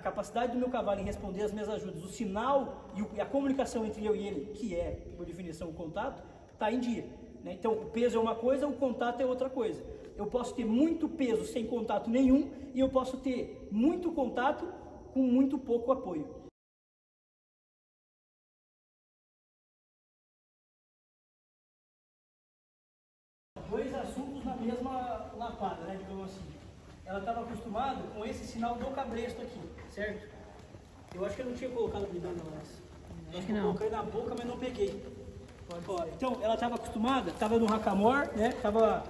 A capacidade do meu cavalo em responder às minhas ajudas, o sinal e a comunicação entre eu e ele, que é, por definição, o contato, está em dia, né? Então, o peso é uma coisa, o contato é outra coisa. Eu posso ter muito peso sem contato nenhum e eu posso ter muito contato com muito pouco apoio. Dois assuntos na mesma lapada, né, digamos assim. Ela estava acostumada com esse sinal do cabresto aqui, certo? Eu acho que eu não tinha colocado o bidão não, mas acho que não. Coloquei na boca, mas não peguei. Ó, então, ela estava acostumada, estava no hackamore, né? Estava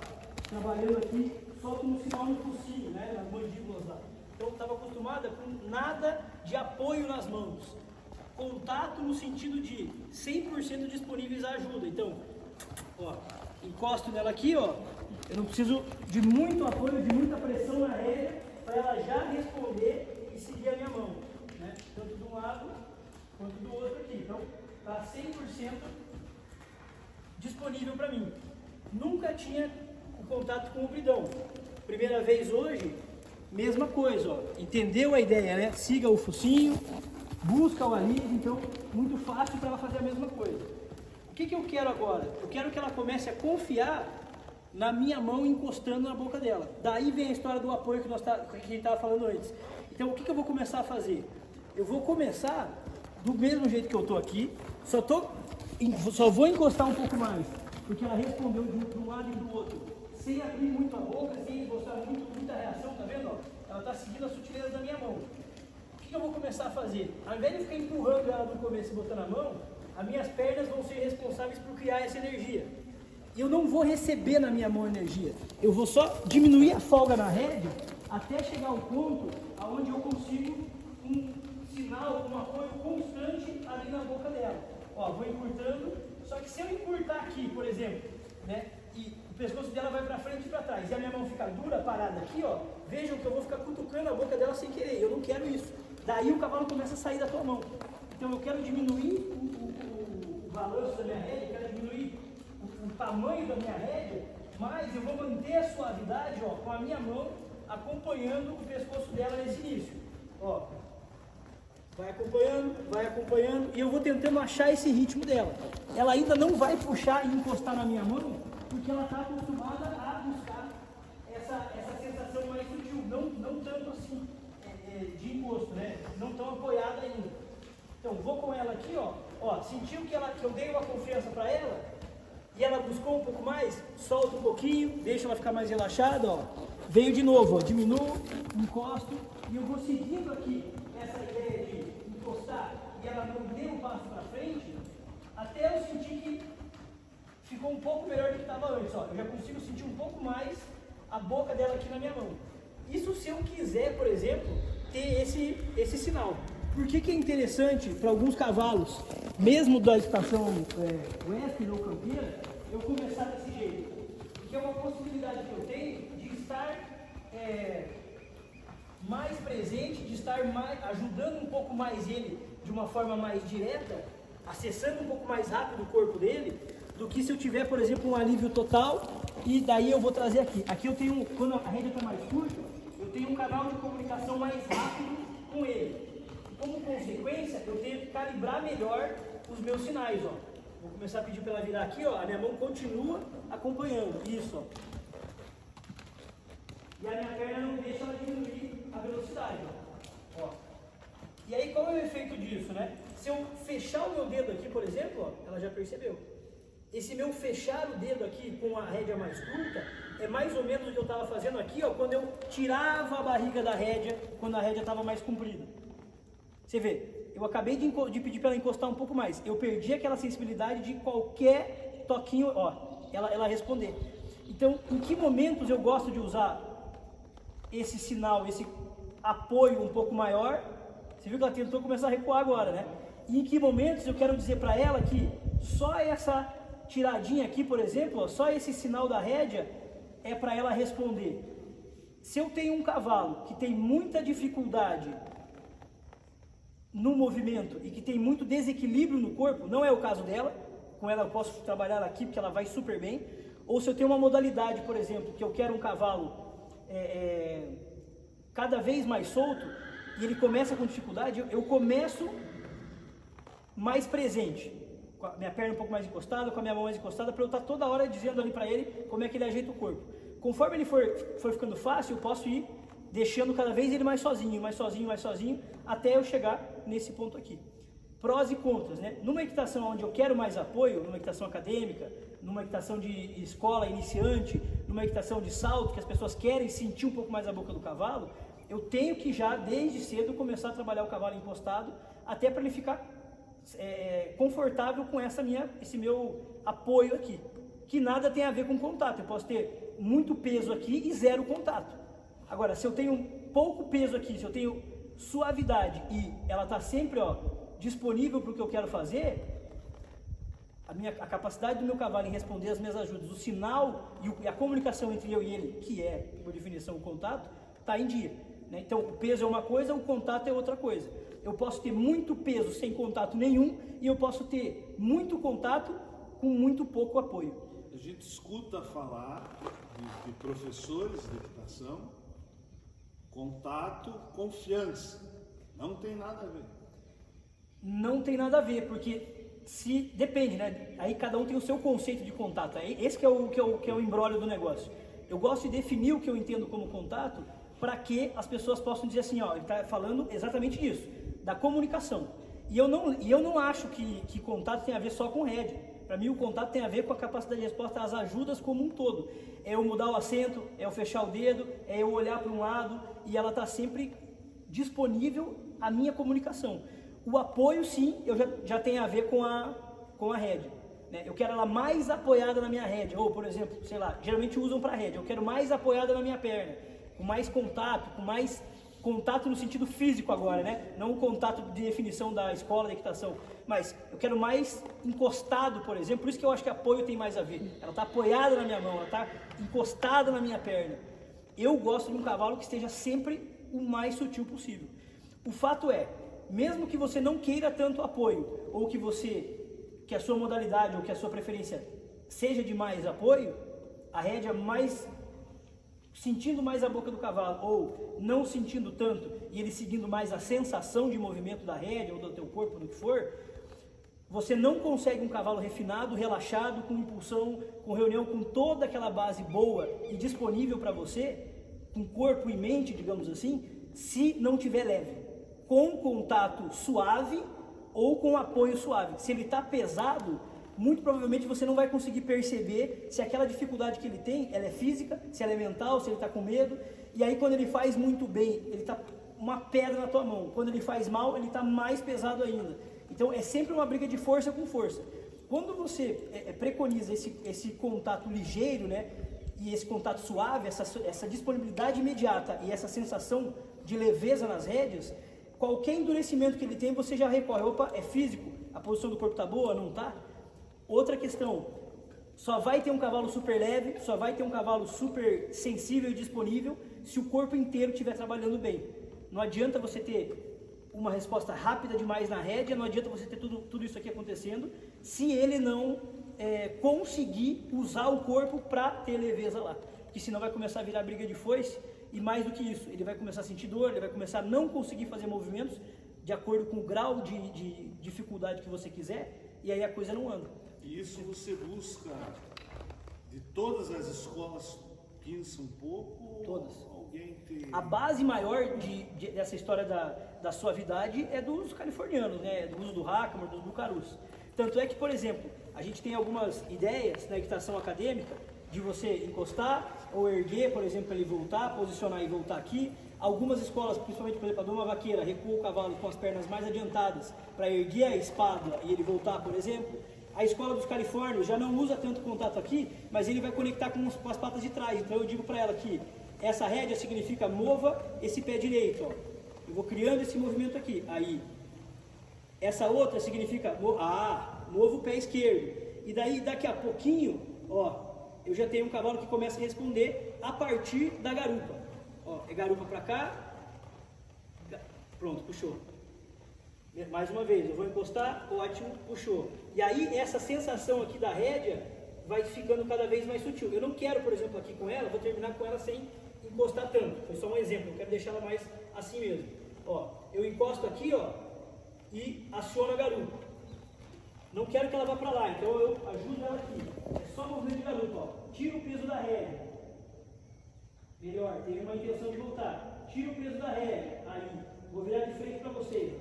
trabalhando aqui só com um sinal no focinho, né? Nas mandíbulas lá. Então, estava acostumada com nada de apoio nas mãos. Contato no sentido de 100% disponíveis à ajuda. Então, ó, encosto nela aqui, ó. Eu não preciso de muito apoio, de muita pressão na rédea para ela já responder e seguir a minha mão, né? Tanto de um lado quanto do outro aqui. Então, está 100% disponível para mim. Nunca tinha o contato com o bridão. Primeira vez hoje, mesma coisa, ó. Entendeu a ideia, né? Siga o focinho, busca o alívio, então, muito fácil para ela fazer a mesma coisa. O que eu quero agora? Eu quero que ela comece a confiar na minha mão encostando na boca dela. Daí vem a história do apoio que a gente estava falando antes. Então, o que eu vou começar a fazer? Eu vou começar do mesmo jeito que eu estou aqui, só vou encostar um pouco mais, porque ela respondeu de um lado e do outro, sem abrir muito a boca, sem mostrar muita reação, tá vendo? Ó? Ela está seguindo a sutileza da minha mão. O que eu vou começar a fazer? Ao invés de ficar empurrando ela no começo e botando a mão, as minhas pernas vão ser responsáveis por criar essa energia. Eu não vou receber na minha mão energia. Eu vou só diminuir a folga na rédea até chegar ao ponto onde eu consigo um sinal, um apoio constante ali na boca dela. Ó, vou encurtando, só que se eu encurtar aqui, por exemplo, né, e o pescoço dela vai para frente e para trás, e a minha mão ficar dura, parada aqui, ó, vejam que eu vou ficar cutucando a boca dela sem querer. Eu não quero isso. Daí o cavalo começa a sair da tua mão. Então eu quero diminuir o balanço da minha rédea, eu quero diminuir o tamanho da minha rédea, mas eu vou manter a suavidade, ó, com a minha mão acompanhando o pescoço dela nesse início. Ó, vai acompanhando, e eu vou tentando achar esse ritmo dela. Ela ainda não vai puxar e encostar na minha mão, porque ela está acostumada a buscar essa sensação mais sutil, não tanto assim de encosto, né? Não tão apoiada ainda. Então, vou com ela aqui, ó, sentiu que eu dei uma confiança para ela, e ela buscou um pouco mais, solta um pouquinho, deixa ela ficar mais relaxada, ó. Veio de novo, ó, diminuo, encosto, e eu vou seguindo aqui essa ideia de encostar e ela não deu um passo para frente, até eu sentir que ficou um pouco melhor do que estava antes, ó. Eu já consigo sentir um pouco mais a boca dela aqui na minha mão. Isso se eu quiser, por exemplo, ter esse sinal. Por que é interessante para alguns cavalos, mesmo da estação Western ou Campeira, eu começar desse jeito? Porque é uma possibilidade que eu tenho de estar mais presente, de estar ajudando um pouco mais ele de uma forma mais direta, acessando um pouco mais rápido o corpo dele, do que se eu tiver, por exemplo, um alívio total, e daí eu vou trazer aqui. Aqui eu tenho, quando a rédea está mais curta, eu tenho um canal de comunicação mais rápido com ele. Como consequência, eu tenho que calibrar melhor os meus sinais, ó. Vou começar a pedir para ela virar aqui, ó. A minha mão continua acompanhando. Isso, ó. E a minha perna não deixa ela diminuir a velocidade, ó. E aí, qual é o efeito disso, né? Se eu fechar o meu dedo aqui, por exemplo, ó, ela já percebeu. Esse meu fechar o dedo aqui com a rédea mais curta é mais ou menos o que eu estava fazendo aqui, ó, quando eu tirava a barriga da rédea, quando a rédea estava mais comprida. Você vê, eu acabei de pedir para ela encostar um pouco mais. Eu perdi aquela sensibilidade de qualquer toquinho, ó, ela responder. Então, em que momentos eu gosto de usar esse sinal, esse apoio um pouco maior? Você viu que ela tentou começar a recuar agora, né? E em que momentos eu quero dizer para ela que só essa tiradinha aqui, por exemplo, ó, só esse sinal da rédea é para ela responder. Se eu tenho um cavalo que tem muita dificuldade no movimento e que tem muito desequilíbrio no corpo, não é o caso dela, com ela eu posso trabalhar aqui porque ela vai super bem, ou se eu tenho uma modalidade, por exemplo, que eu quero um cavalo cada vez mais solto, e ele começa com dificuldade, eu começo mais presente, com a minha perna um pouco mais encostada, com a minha mão mais encostada, para eu estar toda hora dizendo ali para ele como é que ele ajeita o corpo. Conforme ele for ficando fácil, eu posso ir deixando cada vez ele mais sozinho, até eu chegar nesse ponto aqui. Prós e contras, né? Numa equitação onde eu quero mais apoio, numa equitação acadêmica, numa equitação de escola iniciante, numa equitação de salto, que as pessoas querem sentir um pouco mais a boca do cavalo, eu tenho que já, desde cedo, começar a trabalhar o cavalo encostado, até para ele ficar confortável com esse meu apoio aqui, que nada tem a ver com contato. Eu posso ter muito peso aqui e zero contato. Agora, se eu tenho pouco peso aqui, se eu tenho suavidade e ela está sempre disponível para o que eu quero fazer, a capacidade do meu cavalo em responder as minhas ajudas, o sinal e a comunicação entre eu e ele, que é, por definição, o contato, está em dia, né? Então, o peso é uma coisa, o contato é outra coisa. Eu posso ter muito peso sem contato nenhum e eu posso ter muito contato com muito pouco apoio. A gente escuta falar de professores de equitação, contato, confiança. Não tem nada a ver. Não tem nada a ver, porque depende, né? Aí cada um tem o seu conceito de contato. Esse que é o embrólio do negócio. Eu gosto de definir o que eu entendo como contato para que as pessoas possam dizer assim, ele está falando exatamente disso, da comunicação. E eu não acho que contato tem a ver só com rédea. Para mim o contato tem a ver com a capacidade de resposta às ajudas como um todo. É eu mudar o assento, é eu fechar o dedo, é eu olhar para um lado e ela está sempre disponível à minha comunicação. O apoio, sim, eu já tem a ver com a rédea, né? Eu quero ela mais apoiada na minha rédea, ou, por exemplo, sei lá, geralmente usam para rédea, eu quero mais apoiada na minha perna, com mais contato no sentido físico agora, né? Não o contato de definição da escola de equitação, mas eu quero mais encostado, por exemplo, por isso que eu acho que apoio tem mais a ver. Ela está apoiada na minha mão, ela está encostada na minha perna. Eu gosto de um cavalo que esteja sempre o mais sutil possível. O fato é, mesmo que você não queira tanto apoio, ou que a sua modalidade ou que a sua preferência seja de mais apoio, a rédea sentindo mais a boca do cavalo, ou não sentindo tanto, e ele seguindo mais a sensação de movimento da rédea, ou do teu corpo, do que for, você não consegue um cavalo refinado, relaxado, com impulsão, com reunião, com toda aquela base boa e disponível para você, com corpo e mente, digamos assim, se não tiver leve, com contato suave ou com apoio suave. Se ele está pesado, muito provavelmente você não vai conseguir perceber se aquela dificuldade que ele tem, ela é física, se ela é mental, se ele está com medo. E aí quando ele faz muito bem, ele está uma pedra na tua mão. Quando ele faz mal, ele está mais pesado ainda. Então é sempre uma briga de força com força. Quando você preconiza esse contato ligeiro, né, e esse contato suave, essa disponibilidade imediata e essa sensação de leveza nas rédeas, qualquer endurecimento que ele tem, você já recorre. Opa, é físico? A posição do corpo está boa? Não está? Outra questão, só vai ter um cavalo super leve, só vai ter um cavalo super sensível e disponível se o corpo inteiro estiver trabalhando bem. Não adianta você ter uma resposta rápida demais na rédea, não adianta você ter tudo isso aqui acontecendo, se ele não conseguir usar o corpo para ter leveza lá. Porque senão vai começar a virar briga de foice. E mais do que isso, ele vai começar a sentir dor, ele vai começar a não conseguir fazer movimentos de acordo com o grau de dificuldade que você quiser, e aí a coisa não anda. E isso você busca de todas as escolas que são um pouco? Todas. Alguém tem... A base maior dessa história da suavidade é dos californianos, né? Do uso do Hackamore, dos Bucarus. Tanto é que, por exemplo, a gente tem algumas ideias na equitação acadêmica de você encostar ou erguer, por exemplo, para ele voltar, posicionar e voltar aqui. Algumas escolas, principalmente, por exemplo, a Doma Vaqueira, recua o cavalo com as pernas mais adiantadas para erguer a espada e ele voltar, por exemplo. A escola dos califórnios já não usa tanto contato aqui, mas ele vai conectar com as patas de trás. Então eu digo para ela que essa rédea significa mova esse pé direito, ó. Eu vou criando esse movimento aqui. Aí, essa outra significa, mova o pé esquerdo. E daí, daqui a pouquinho, ó, eu já tenho um cavalo que começa a responder a partir da garupa. Ó, é garupa para cá, pronto, puxou. Mais uma vez, eu vou encostar, ótimo, puxou. E aí essa sensação aqui da rédea vai ficando cada vez mais sutil. Eu não quero, por exemplo, aqui com ela, vou terminar com ela sem encostar tanto. Foi só um exemplo, eu quero deixar ela mais assim mesmo. Ó, eu encosto aqui, ó, e aciono a garupa. Não quero que ela vá para lá, então eu ajudo ela aqui. É só movimento de garupa, ó. Tira o peso da rédea. Melhor, tenho uma intenção de voltar. Tira o peso da rédea. Aí, vou virar de frente para vocês.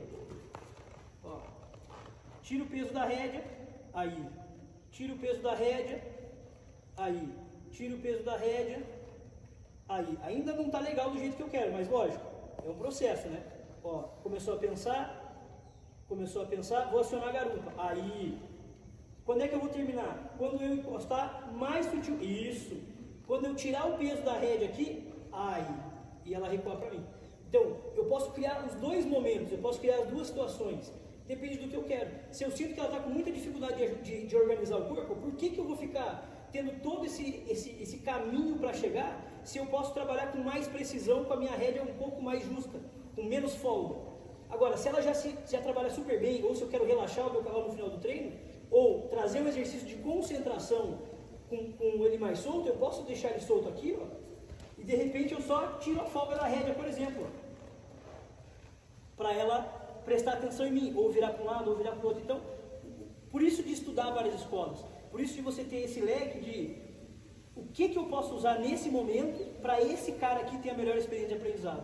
Ó. Tira o peso da rédea. Aí. Tira o peso da rédea. Aí. Tira o peso da rédea. Aí. Ainda não está legal do jeito que eu quero, mas lógico, é um processo, né? Ó, começou a pensar, vou acionar a garupa. Aí. Quando é que eu vou terminar? Quando eu encostar mais sutil. Isso. Quando eu tirar o peso da rédea aqui, aí. E ela recua para mim. Então, eu posso criar os dois momentos, eu posso criar as duas situações. Depende do que eu quero. Se eu sinto que ela está com muita dificuldade de organizar o corpo, por que eu vou ficar tendo todo esse caminho para chegar, se eu posso trabalhar com mais precisão, com a minha rédea um pouco mais justa, com menos folga? Agora, se ela já trabalha super bem, ou se eu quero relaxar o meu cavalo no final do treino, ou trazer um exercício de concentração com ele mais solto, eu posso deixar ele solto aqui, ó, e de repente eu só tiro a folga da rédea, por exemplo, para ela prestar atenção em mim, ou virar para um lado, ou virar para o outro. Então, por isso de estudar várias escolas, por isso de você ter esse leque de o que eu posso usar nesse momento para esse cara aqui ter a melhor experiência de aprendizado.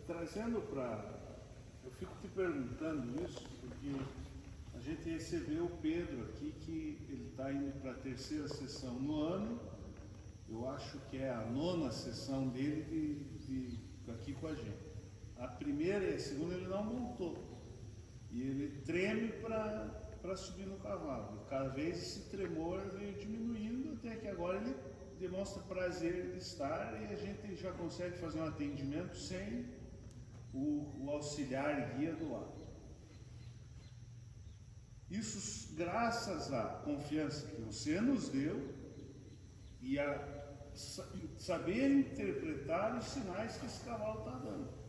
Trazendo para... Eu fico te perguntando isso, porque a gente recebeu o Pedro aqui, que ele está indo para a terceira sessão no ano. Eu acho que é a 9ª sessão dele aqui com a gente. A primeira e a segunda ele não montou. E ele treme para subir no cavalo. Cada vez esse tremor veio diminuindo, até que agora ele demonstra prazer de estar e a gente já consegue fazer um atendimento sem o auxiliar e guia do lado. Isso graças à confiança que você nos deu e a saber interpretar os sinais que esse cavalo está dando.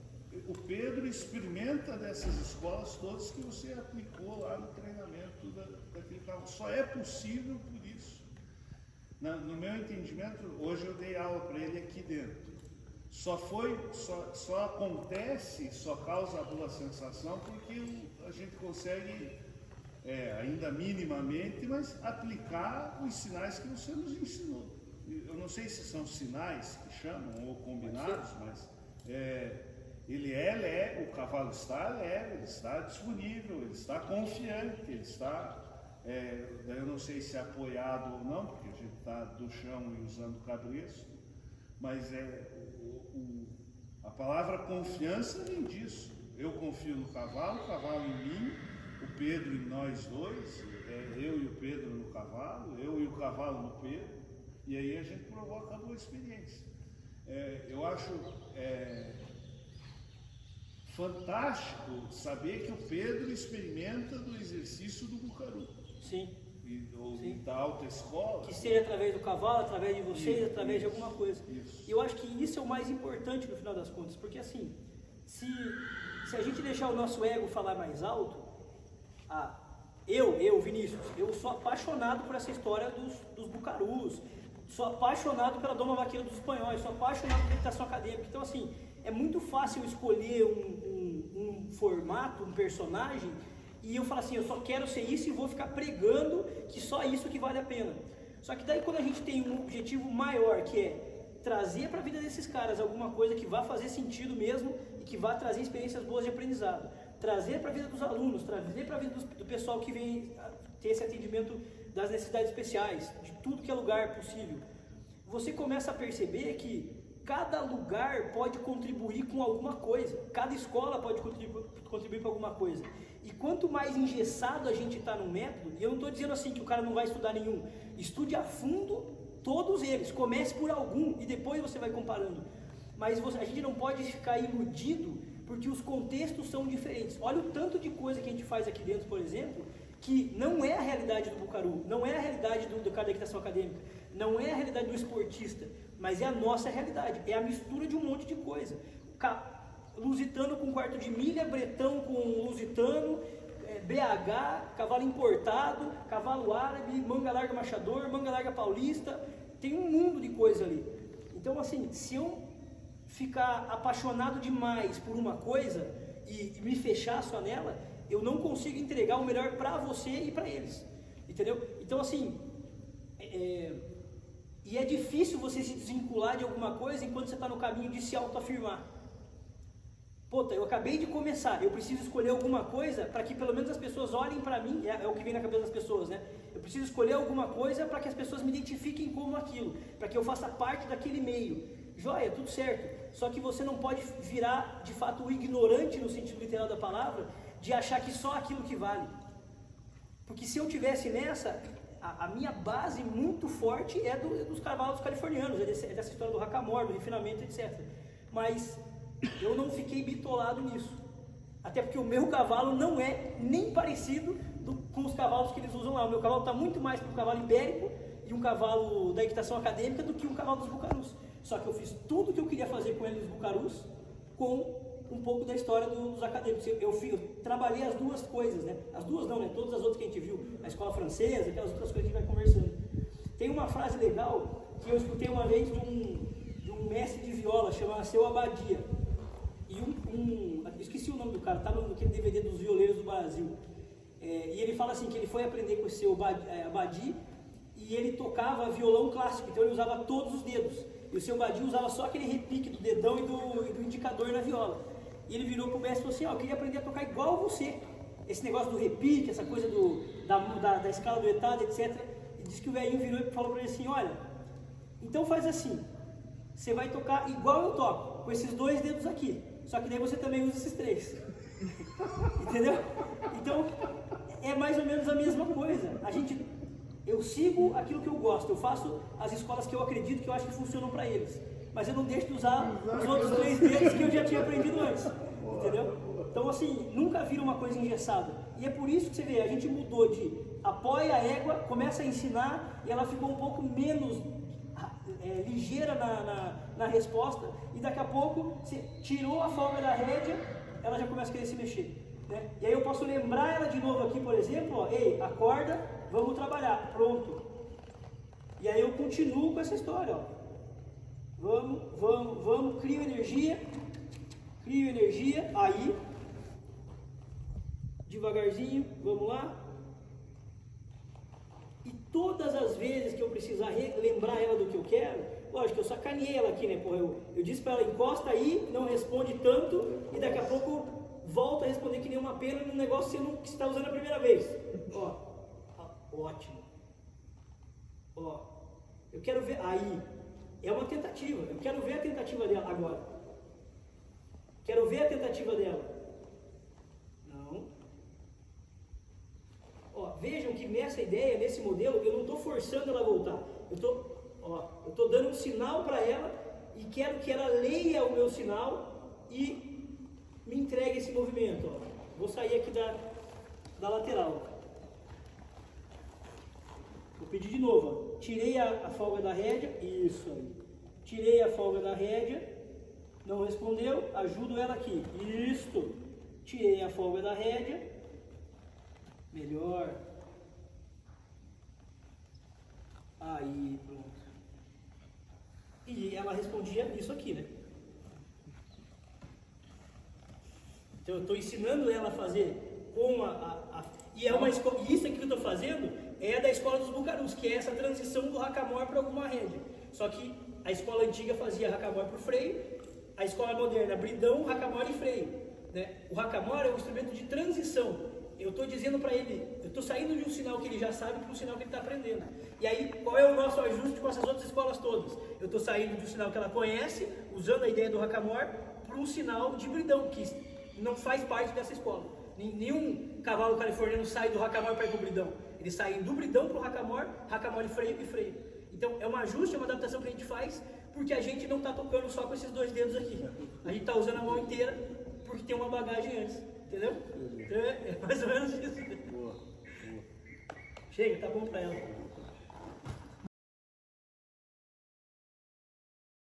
O Pedro experimenta dessas escolas todas que você aplicou lá no treinamento daquele cavalo. Só é possível por isso. No meu entendimento, hoje eu dei aula para ele aqui dentro. Só acontece, só causa a boa sensação porque a gente consegue, ainda minimamente, mas aplicar os sinais que você nos ensinou. Eu não sei se são sinais que chamam ou combinados, mas o cavalo está leve, ele está disponível, ele está confiante, ele está, eu não sei se é apoiado ou não, porque a gente está do chão e usando o cabresto, mas a palavra confiança vem disso. Eu confio no cavalo, o cavalo em mim, o Pedro em nós dois, eu e o Pedro no cavalo, eu e o cavalo no Pedro, e aí a gente provoca a boa experiência. Eu acho fantástico saber que o Pedro experimenta do exercício do Bucaru. Sim. Ou Sim. da alta escola. Que seja através do cavalo, através de vocês, Isso, através de isso, alguma coisa. isso. E eu acho que isso é o mais importante no final das contas, porque assim, se a gente deixar o nosso ego falar mais alto, eu, Vinícius, eu sou apaixonado por essa história dos Bucarus, sou apaixonado pela Doma Vaqueira dos Espanhóis, sou apaixonado por meditação acadêmica. Então assim, é muito fácil escolher um formato, um personagem, e eu falo assim, eu só quero ser isso e vou ficar pregando que só isso que vale a pena. Só que daí quando a gente tem um objetivo maior, que é trazer para a vida desses caras alguma coisa que vá fazer sentido mesmo e que vá trazer experiências boas de aprendizado, trazer para a vida dos alunos, trazer para a vida do pessoal que vem ter esse atendimento das necessidades especiais, de tudo que é lugar possível, você começa a perceber que cada lugar pode contribuir com alguma coisa, cada escola pode contribuir com alguma coisa. E quanto mais engessado a gente está no método, e eu não estou dizendo assim que o cara não vai estudar nenhum, estude a fundo todos eles, comece por algum e depois você vai comparando. Mas a gente não pode ficar iludido porque os contextos são diferentes. Olha o tanto de coisa que a gente faz aqui dentro, por exemplo, que não é a realidade do Bucaru, não é a realidade do cara da equitação acadêmica, não é a realidade do esportista, mas é a nossa realidade, é a mistura de um monte de coisa. Lusitano com quarto de milha, bretão com lusitano, BH, cavalo importado, cavalo árabe, manga larga machador, manga larga paulista, tem um mundo de coisa ali. Então assim, se eu ficar apaixonado demais por uma coisa, e me fechar só nela, eu não consigo entregar o melhor para você e para eles, entendeu? Então assim, e é difícil você se desvincular de alguma coisa enquanto você está no caminho de se autoafirmar. Puta, eu acabei de começar, eu preciso escolher alguma coisa para que pelo menos as pessoas olhem para mim, é o que vem na cabeça das pessoas, né? Eu preciso escolher alguma coisa para que as pessoas me identifiquem como aquilo, para que eu faça parte daquele meio. Joia, tudo certo, só que você não pode virar de fato o ignorante no sentido literal da palavra, de achar que só aquilo que vale. Porque se eu tivesse nessa, a minha base muito forte é dos cavalos californianos, é dessa história do hackamore, do refinamento, etc. Mas eu não fiquei bitolado nisso. Até porque o meu cavalo não é nem parecido com os cavalos que eles usam lá. O meu cavalo está muito mais para um cavalo ibérico e um cavalo da equitação acadêmica do que um cavalo dos bucarus. Só que eu fiz tudo o que eu queria fazer com ele dos bucarus com um pouco da história dos acadêmicos. Eu trabalhei as duas coisas, né? As duas não, né? Todas as outras que a gente viu. A escola francesa, aquelas outras coisas que a gente vai conversando. Tem uma frase legal que eu escutei uma vez de um mestre de viola, chamado Seu Abadia. E esqueci o nome do cara, tá naquele DVD dos violeiros do Brasil. E ele fala assim, que ele foi aprender com o seu Abadi e ele tocava violão clássico, então ele usava todos os dedos. E o seu Abadi usava só aquele repique do dedão e do indicador na viola. E ele virou pro mestre e falou assim, eu queria aprender a tocar igual você. Esse negócio do repique, essa coisa da escala do etado, etc. E disse que o velhinho virou e falou para ele assim, olha, então faz assim, você vai tocar igual eu toco, com esses dois dedos aqui. Só que daí você também usa esses três. Entendeu? Então, é mais ou menos a mesma coisa. Eu sigo aquilo que eu gosto, eu faço as escolas que eu acredito, que eu acho que funcionam para eles. Mas eu não deixo de usar os outros três dedos que eu já tinha aprendido antes. Entendeu? Então, assim, nunca vira uma coisa engessada. E é por isso que você vê, a gente mudou de apoia a égua, começa a ensinar, e ela ficou um pouco menos ligeira na resposta, e daqui a pouco você tirou a folga da rédea, ela já começa a querer se mexer, né? E aí eu posso lembrar ela de novo aqui, por exemplo, ó, ei, acorda, vamos trabalhar, pronto. E aí eu continuo com essa história, ó. Vamos, crio energia, aí, devagarzinho, vamos lá. E todas as vezes que eu precisar lembrar ela do que eu quero, lógico, eu sacaneei ela aqui, né? Porra, eu disse pra ela, encosta aí, não responde tanto, e daqui a pouco volta a responder que nem uma pena num negócio que você está usando a primeira vez. Ó, ótimo. Ó, eu quero ver, aí, é uma tentativa, eu quero ver a tentativa dela agora. Quero ver a tentativa dela. Não. Ó, vejam que nessa ideia, nesse modelo, eu não estou forçando ela a voltar. Eu estou dando um sinal para ela e quero que ela leia o meu sinal e me entregue esse movimento. Ó. Vou sair aqui da lateral. Vou pedir de novo. Ó. Tirei a folga da rédea. Isso aí. Tirei a folga da rédea. Não respondeu. Ajudo ela aqui. Isto. Tirei a folga da rédea. Melhor. Aí, pronto. E ela respondia isso aqui, né? Então eu estou ensinando ela a fazer com e é uma escola, e isso aqui que eu estou fazendo é da escola dos bucarus, que é essa transição do hackamore para alguma rédea. Só que a escola antiga fazia hackamore por freio, a escola moderna bridão, hackamore e freio, né? O hackamore é um instrumento de transição. Eu estou dizendo para ele, eu estou saindo de um sinal que ele já sabe para um sinal que ele está aprendendo. E aí, qual é o nosso ajuste com essas outras escolas todas? Eu estou saindo de um sinal que ela conhece, usando a ideia do hackamore, para um sinal de bridão, que não faz parte dessa escola. Nenhum cavalo californiano sai do hackamore para ir para o bridão. Eles saem do bridão para o hackamore freio e freio. Então, é um ajuste, é uma adaptação que a gente faz, porque a gente não está tocando só com esses dois dedos aqui. A gente está usando a mão inteira, porque tem uma bagagem antes. Entendeu? Então é mais ou menos isso. Boa. Chega, tá bom pra ela.